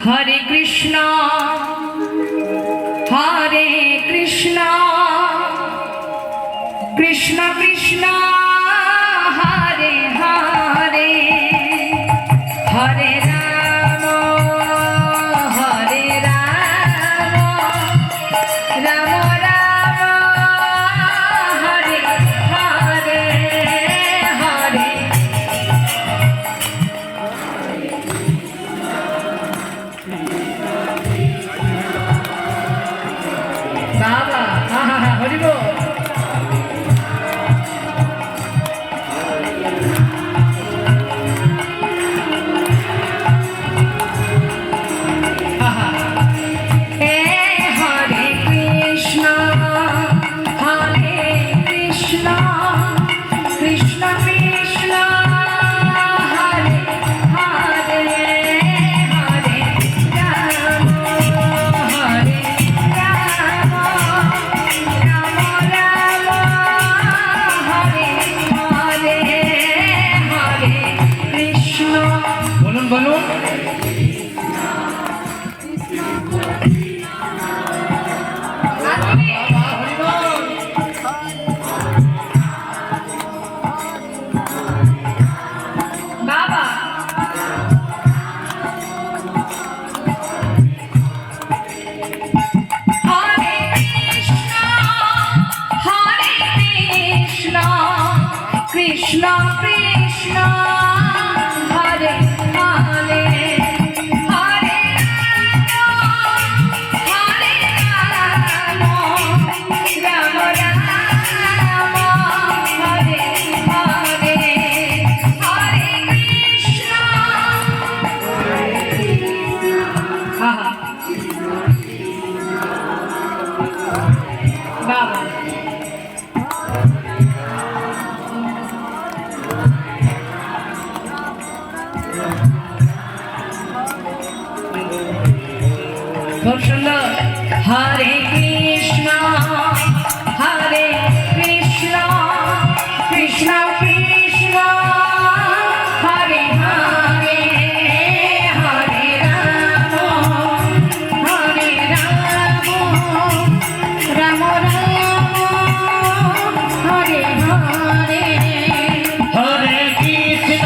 हरे कृष्णा कृष्ण कृष्ण हरे हरे हरे राम राम राम हरे हरे हरे बाबा हरि बोल। कृष्ण कृष्ण हरे हरे हरे राम राम राम हरे हरे हरे कृष्ण। बाबा बहुत सुंदर। हरे कृष्ण कृष्ण कृष्ण हरे हरे हरे राम राम राम हरे हरे हरे कृष्ण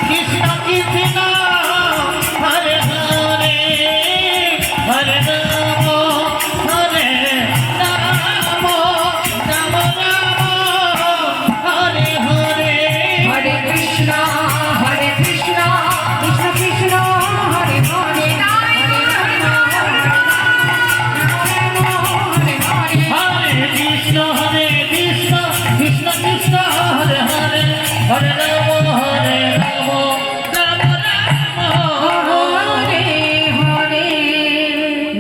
कृष्ण कृष्ण हरे हरे हरे राम राम राम हरे हरे हरे कृष्ण कृष्ण कृष्ण हरे हरे हरे कृष्ण कृष्ण कृष्ण हरे हरे हरे राम राम हरे हरे।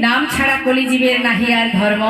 नाम छाड़ा कलिजीवेर नाहि आर धर्म।